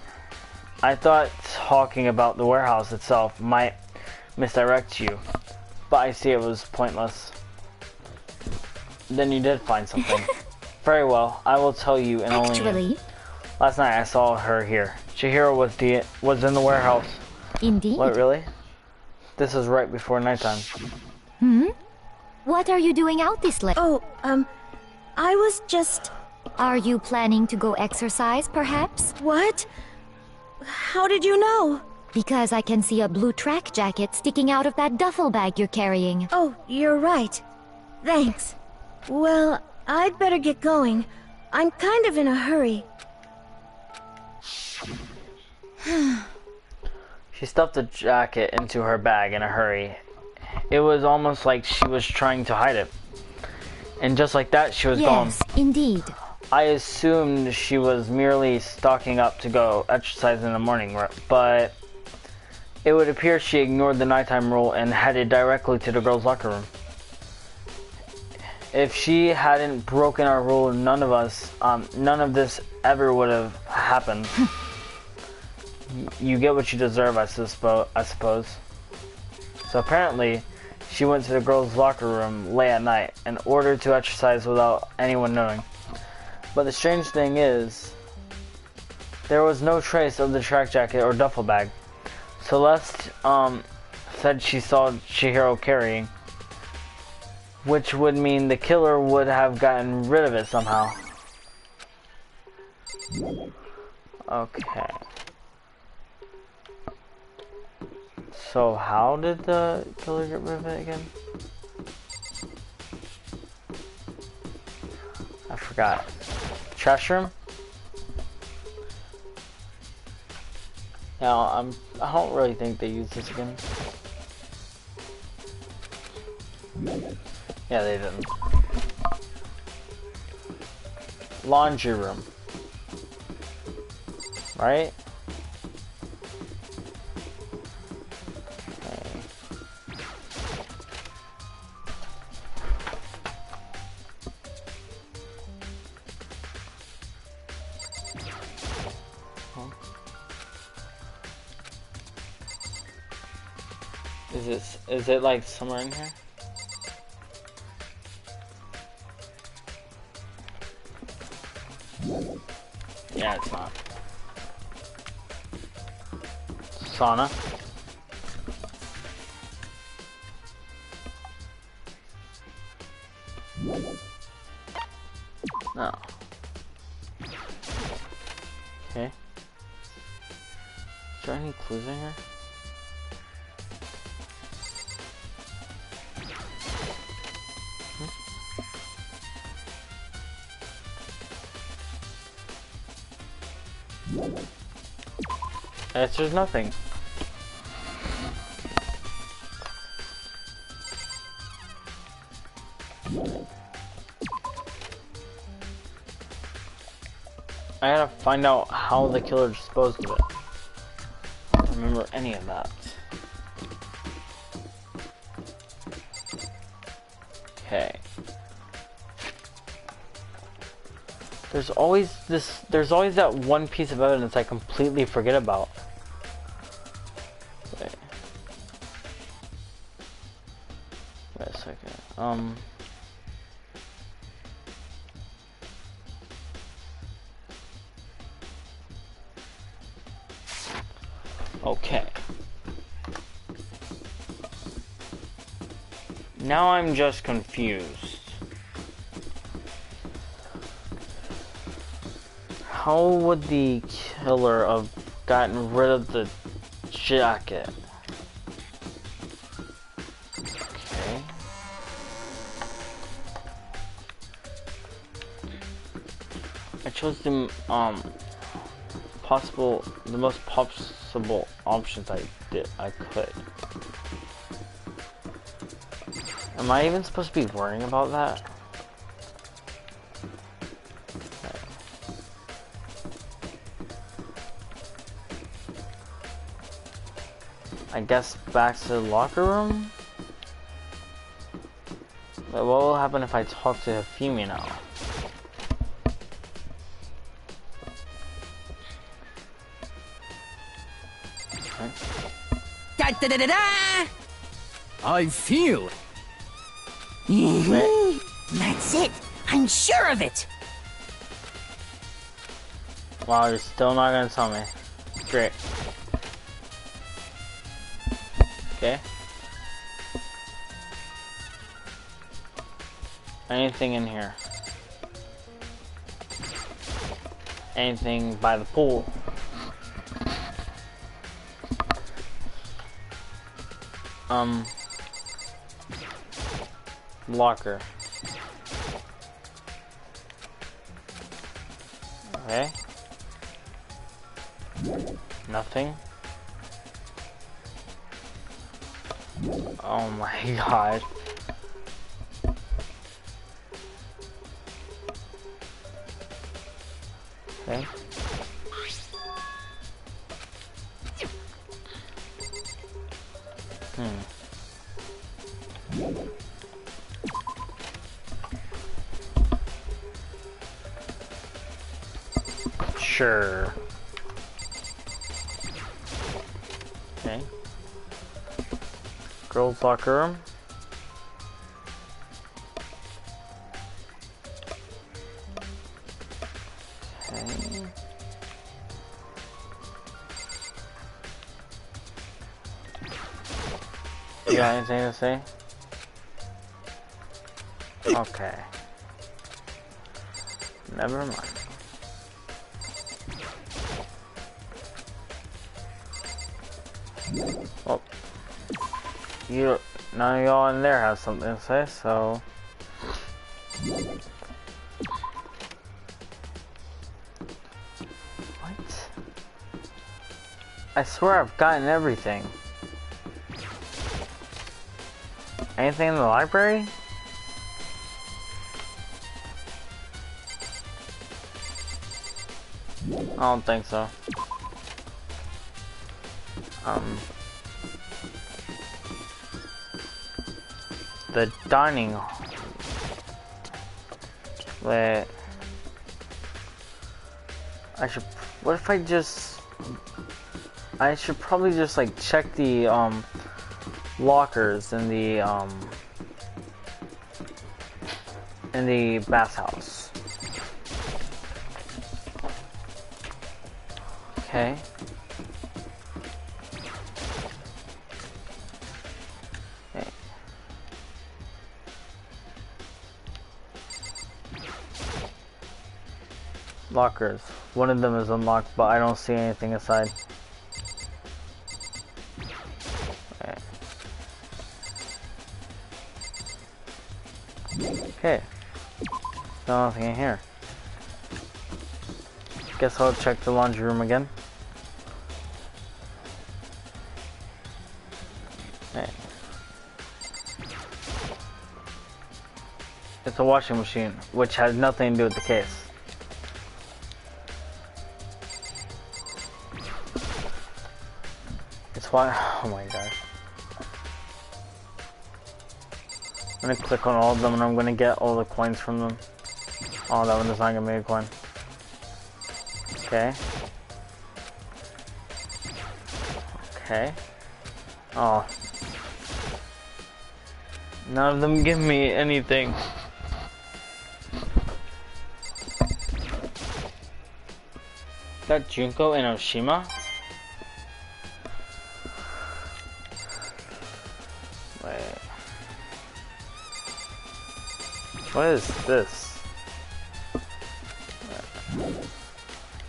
I thought talking about the warehouse itself might misdirect you, but I see it was pointless. Then you did find something. Very well, I will tell you in Actually, last night I saw her here. Chihiro was in the warehouse. indeed. What, really? This is right before nighttime. Hmm? What are you doing out this late? Oh, I was just... Are you planning to go exercise, perhaps? What? How did you know? Because I can see a blue track jacket sticking out of that duffel bag you're carrying. Oh, you're right. Thanks. Well, I'd better get going. I'm kind of in a hurry. She stuffed the jacket into her bag in a hurry. It was almost like she was trying to hide it. And just like that, she was gone. Yes, indeed. I assumed she was merely stocking up to go exercise in the morning, but it would appear she ignored the nighttime rule and headed directly to the girls' locker room. If she hadn't broken our rule, none of this ever would have happened. You get what you deserve, I suppose. So apparently, she went to the girls' locker room late at night in order to exercise without anyone knowing. But the strange thing is, there was no trace of the track jacket or duffel bag. Celeste said she saw Chihiro carrying, which would mean the killer would have gotten rid of it somehow. Okay. So how did the killer get rid of it again? I forgot. Trash room? Now, I don't really think they use this again. Yeah, they didn't. Laundry room. Right? Okay. Huh? Is it like somewhere in here? Yeah, it's not. Sauna. No. Okay. Is there any clues in here? There's nothing. I gotta find out how the killer disposed of it. I don't remember any of that. Okay. There's always that one piece of evidence I completely forget about. Wait a second. Okay. Now I'm just confused. How would the killer have gotten rid of the jacket? Okay. I chose the most possible options I could. Am I even supposed to be worrying about that? Okay. I guess back to the locker room? But what will happen if I talk to Hifumi now? Da da da da da! I feel. Wait. That's it. I'm sure of it. Wow, you're still not gonna tell me. Great. Okay. Anything in here? Anything by the pool? Locker. Okay. Nothing. Oh my god. Okay. Sure. Okay. Girls' locker room. Okay. You got anything to say? Okay. Never mind. Well, none of y'all in there have something to say, so. What? I swear I've gotten everything. Anything in the library? I don't think so. The dining hall. Wait. What if I should probably just like check the lockers in the bathhouse. Okay. Okay. Lockers. One of them is unlocked, but I don't see anything inside. Okay. Okay. Nothing in here. Guess I'll check the laundry room again. Okay. It's a washing machine, which has nothing to do with the case. It's why. Oh my god. I'm gonna click on all of them and I'm gonna get all the coins from them. Oh, that one is not gonna be a coin. Okay. Okay. Oh. None of them give me anything. Is that Junko and Oshima? Wait. What is this?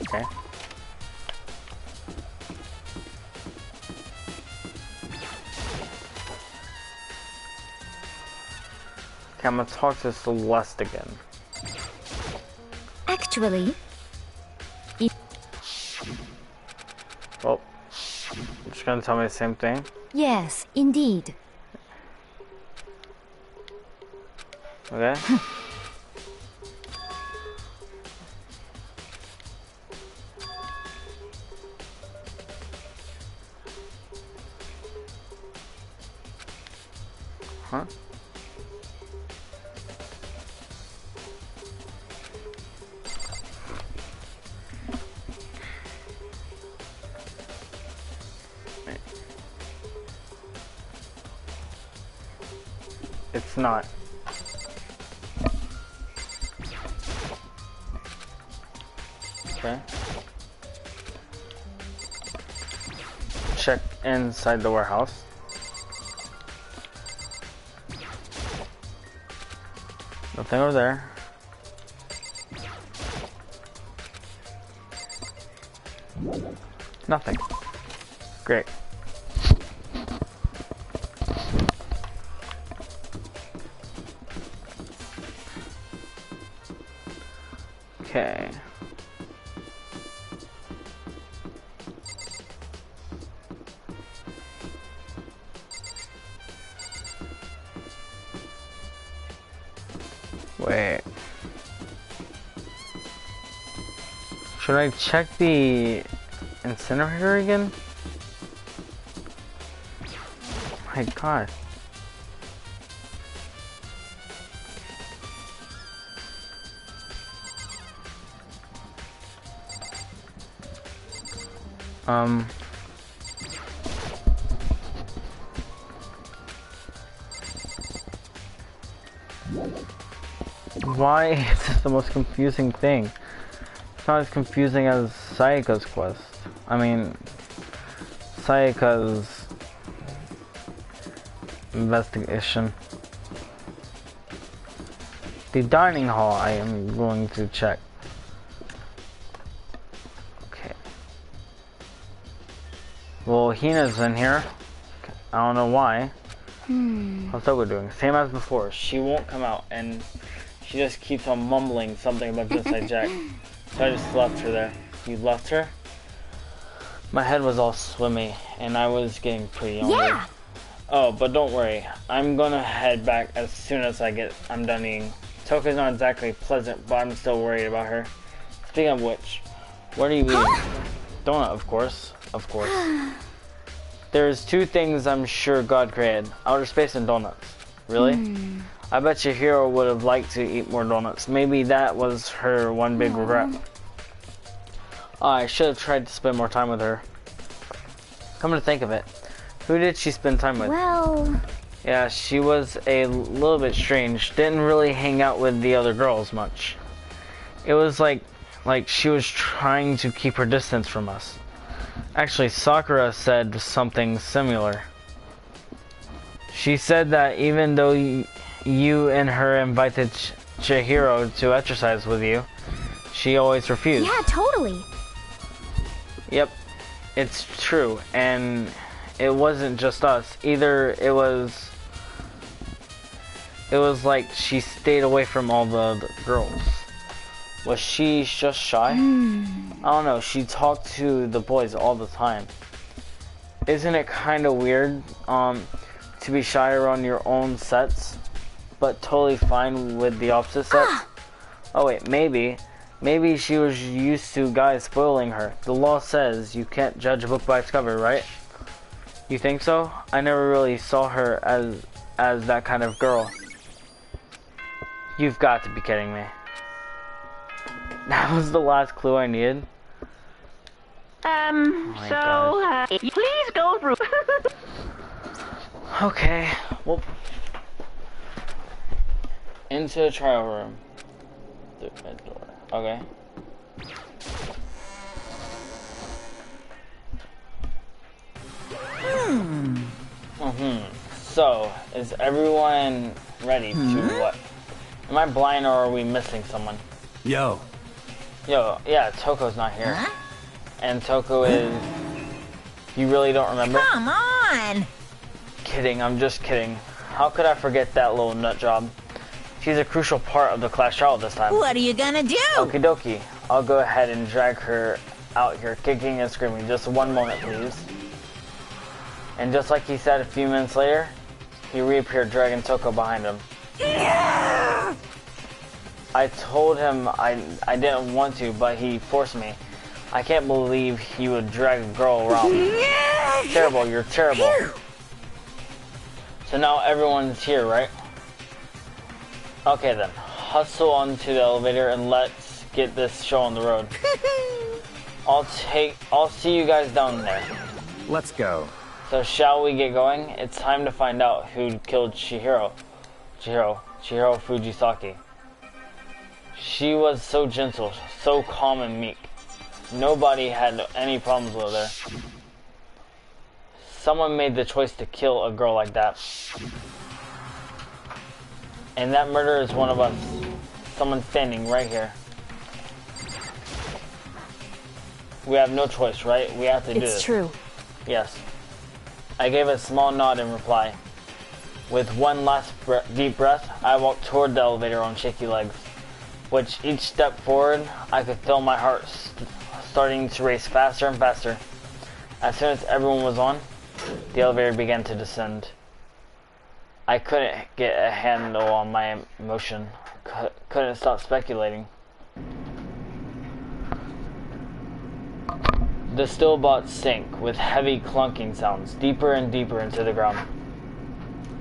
Okay. Okay, I'm gonna talk to Celeste again. Actually, Well, she's gonna tell me the same thing. yes, indeed. Okay. Huh? It's not. Okay. Check inside the warehouse. Nothing over there. Nothing. Great. Okay. Wait. Should I check the incinerator again? My god. Why is this the most confusing thing? It's not as confusing as Sayaka's quest. I mean, Sayaka's investigation. The dining hall I am going to check. Okay. Well, Hina's in here. I don't know why. How's that we're doing? Same as before. She won't come out and she just keeps on mumbling something about Genocide Jack. So I just left her there. You left her? My head was all swimmy and I was getting pretty hungry. Yeah! Oh, but don't worry. I'm gonna head back as soon as I'm done eating. Toka's not exactly pleasant, but I'm still worried about her. Speaking of which, what are you eating? Donut, of course. Of course. There's two things I'm sure God created. Outer space and donuts. Really? I bet your hero would have liked to eat more donuts. Maybe that was her one big regret. I should have tried to spend more time with her. Come to think of it, who did she spend time with? Well, Yeah, she was a little bit strange. Didn't really hang out with the other girls much. It was like she was trying to keep her distance from us. Actually, Sakura said something similar. She said that even though you and her invited Chihiro to exercise with you, she always refused. Yeah, totally. Yep, it's true, and it wasn't just us. Either it was like she stayed away from all the other girls. Was she just shy? I don't know, she talked to the boys all the time. Isn't it kind of weird to be shy around your own sets, but totally fine with the opposite sets? Oh wait, maybe she was used to guys spoiling her. The law says you can't judge a book by its cover, right? You think so? I never really saw her as that kind of girl. You've got to be kidding me. That was the last clue I needed? Please go through. Okay, well, into the trial room. Through the door. Okay. So, is everyone ready to what? Am I blind or are we missing someone? Yo. Yo, yeah, Toko's not here. And Toko is... You really don't remember? Come on! Kidding, I'm just kidding. How could I forget that little nut job? She's a crucial part of the class trial this time. What are you gonna do? Okie dokie. I'll go ahead and drag her out here, kicking and screaming. Just one moment, please. And just like he said a few minutes later, he reappeared, dragging Toko behind him. I told him I didn't want to, but he forced me. I can't believe he would drag a girl around. Terrible, you're terrible. So now everyone's here, right? Okay then, hustle onto the elevator and let's get this show on the road. I'll see you guys down there. Let's go. So shall we get going? It's time to find out who killed Chihiro Fujisaki. She was so gentle, so calm and meek. Nobody had any problems with her. Someone made the choice to kill a girl like that. And that murderer is one of us. Someone standing right here. We have no choice, right? We have to do this. It's true. Yes. I gave a small nod in reply. With one last deep breath, I walked toward the elevator on shaky legs. With each step forward, I could feel my heart starting to race faster and faster. As soon as everyone was on, the elevator began to descend. I couldn't get a handle on my emotion. Couldn't stop speculating. The still box sank with heavy clunking sounds, deeper and deeper into the ground.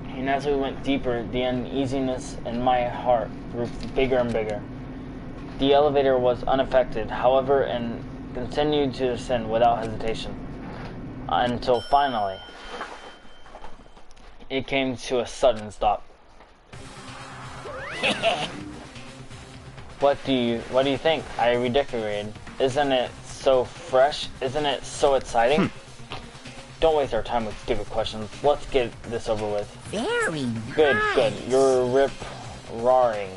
And as we went deeper, the uneasiness in my heart grew bigger and bigger. The elevator was unaffected, however, and continued to descend without hesitation. Until finally, it came to a sudden stop. What do you think? I redecorated. Isn't it so fresh? Isn't it so exciting? Don't waste our time with stupid questions. Let's get this over with. Very Good, nice. good. You're rip-roaring.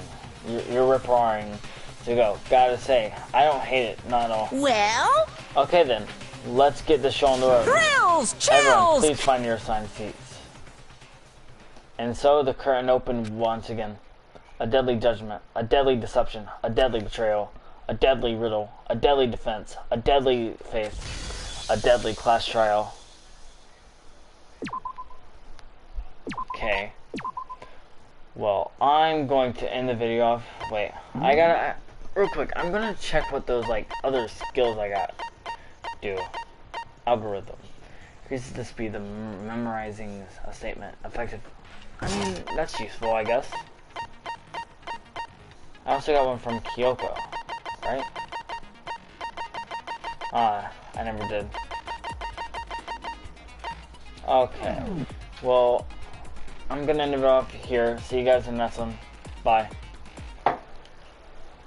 You're rip-roaring to go. Gotta say, I don't hate it, not at all. Well? Okay then, let's get the show on the road. Thrills! Everyone, Chills! please find your assigned seats. And so the curtain opened once again. A deadly judgment, a deadly deception, a deadly betrayal, a deadly riddle, a deadly defense, a deadly faith, a deadly class trial. Okay. Well, I'm going to end the video off. Wait, real quick, I'm gonna check what those, like, other skills I got do. Algorithm. Increases the speed of memorizing a statement. Effective. I mean, that's useful, I guess. I also got one from Kyoko, right? Ah, I never did. Okay. Well, I'm gonna end it off here. See you guys in the next one. Bye.